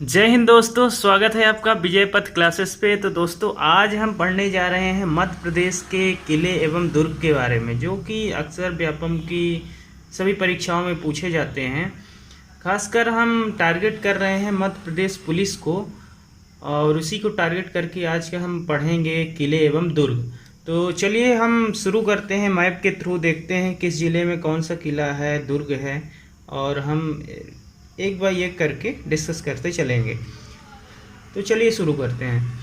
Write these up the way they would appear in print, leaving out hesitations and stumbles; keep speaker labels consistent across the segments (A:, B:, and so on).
A: जय हिंद दोस्तों, स्वागत है आपका विजय पथ क्लासेस पे। तो दोस्तों, आज हम पढ़ने जा रहे हैं मध्य प्रदेश के किले एवं दुर्ग के बारे में, जो कि अक्सर व्यापम की सभी परीक्षाओं में पूछे जाते हैं। खासकर हम टारगेट कर रहे हैं मध्य प्रदेश पुलिस को, और उसी को टारगेट करके आज का हम पढ़ेंगे किले एवं दुर्ग। तो चलिए हम शुरू करते हैं। मैप के थ्रू देखते हैं किस ज़िले में कौन सा किला है, दुर्ग है, और हम एक बाय एक करके डिस्कस करते चलेंगे। तो चलिए शुरू करते हैं।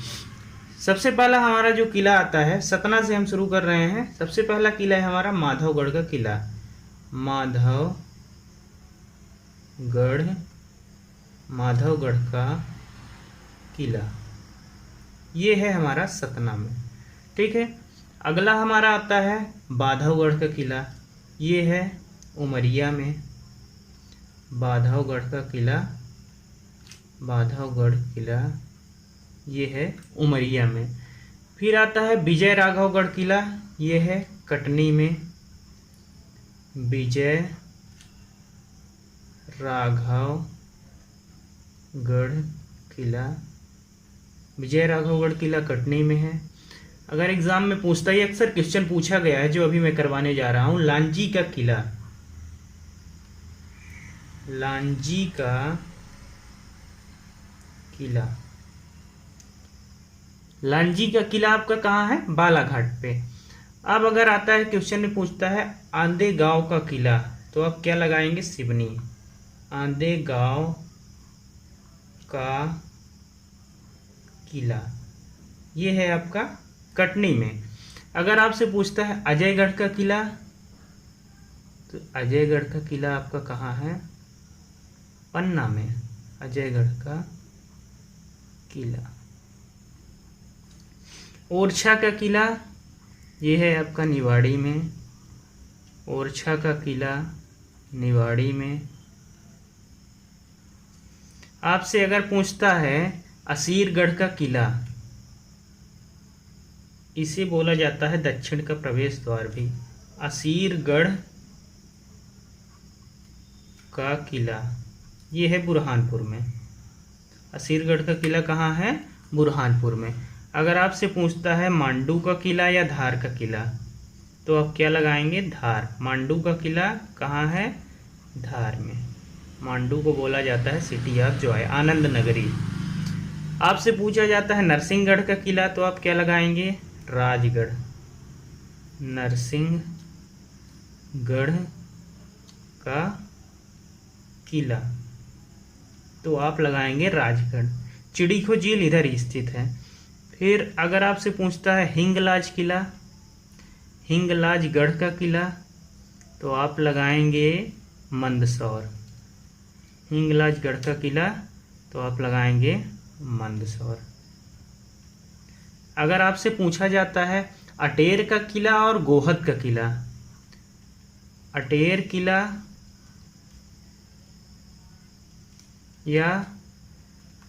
A: सबसे पहला हमारा जो किला आता है, सतना से हम शुरू कर रहे हैं। सबसे पहला किला है हमारा माधवगढ़ का किला। माधवगढ़ का किला, ये है हमारा सतना में। ठीक है। अगला हमारा आता है बांधवगढ़ का किला, ये है उमरिया में। बांधवगढ़ किला ये है उमरिया में। फिर आता है विजय राघवगढ़ किला, ये है कटनी में। विजय राघवगढ़ किला कटनी में है। अगर एग्जाम में पूछता है, अक्सर क्वेश्चन पूछा गया है जो अभी मैं करवाने जा रहा हूँ, लांजी का किला। लांजी का किला आपका कहाँ है? बालाघाट पे। अब अगर आता है क्वेश्चन में पूछता है आंदे गांव का किला, तो आप क्या लगाएंगे? सिवनी। आंदे गांव का किला ये है आपका कटनी में। अगर आपसे पूछता है अजयगढ़ का किला, तो अजयगढ़ का किला आपका कहाँ है? पन्ना में। अजयगढ़ का किला। ओरछा का किला ये है आपका निवाड़ी में। ओरछा का किला निवाड़ी में। आपसे अगर पूछता है असीरगढ़ का किला, इसे बोला जाता है दक्षिण का प्रवेश द्वार भी। असीरगढ़ का किला ये है बुरहानपुर में। असीरगढ़ का किला कहाँ है? बुरहानपुर में। अगर आपसे पूछता है मांडू का किला या धार का किला, तो आप क्या लगाएंगे? धार। मांडू का किला कहाँ है? धार में। मांडू को बोला जाता है सिटी ऑफ जॉय, आनंद नगरी। आपसे पूछा जाता है नरसिंहगढ़ का किला, तो आप क्या लगाएंगे? राजगढ़। नरसिंहगढ़ का किला, तो आप लगाएंगे राजगढ़। चिड़ीखो झील इधर ही स्थित है। फिर अगर आपसे पूछता है हिंगलाज किला, हिंगलाजगढ़ का किला, तो आप लगाएंगे मंदसौर। हिंगलाजगढ़ का किला, तो आप लगाएंगे मंदसौर। अगर आपसे पूछा जाता है अटेर का किला और गोहद का किला, अटेर किला या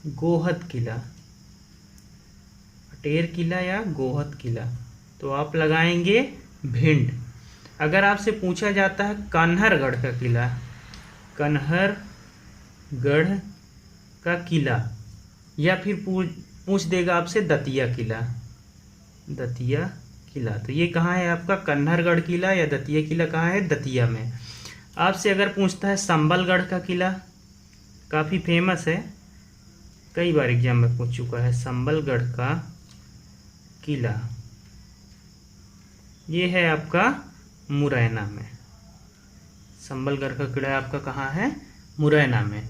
A: गोहद किला, अटेर किला या गोहद किला, तो आप लगाएंगे भिंड। अगर आपसे पूछा जाता है कन्हरगढ़ का किला, कन्हरगढ़ का किला, या फिर पूछ देगा आपसे दतिया किला, दतिया किला, तो ये कहाँ है आपका? कन्हरगढ़ किला या दतिया किला कहाँ है? दतिया में। आपसे अगर पूछता है संबलगढ़ का किला, काफ़ी फेमस है, कई बार एग्जाम में पूछ चुका है। संबलगढ़ का किला ये है आपका मुरैना में। संबलगढ़ का किला आपका कहाँ है? मुरैना में।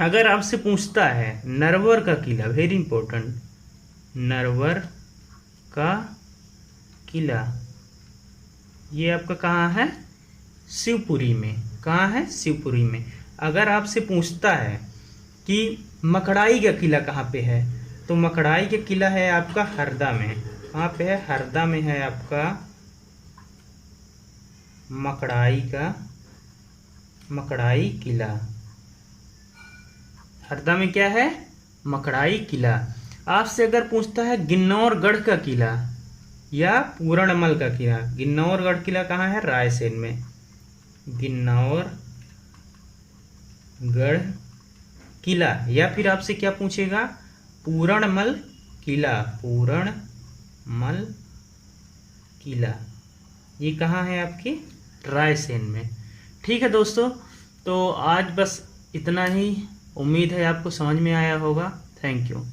A: अगर आपसे पूछता है नरवर का किला, वेरी इंपॉर्टेंट, नरवर का किला ये आपका कहाँ है? शिवपुरी में। कहाँ है? शिवपुरी में। अगर आपसे पूछता है कि मकड़ाई का किला कहाँ पे है, तो मकड़ाई का किला है आपका हरदा में। कहाँ पे है? हरदा में है आपका मकड़ाई किला। हरदा में क्या है? मकड़ाई किला। आपसे अगर पूछता है गिन्नौरगढ़ का किला या पूरणमल का किला, गिन्नौरगढ़ किला कहाँ है? रायसेन में। गिन्नौरगढ़ किला, या फिर आपसे क्या पूछेगा, पूरणमल किला। पूरणमल किला ये कहाँ है आपके, रायसेन में। ठीक है दोस्तों, तो आज बस इतना ही। उम्मीद है आपको समझ में आया होगा। Thank you.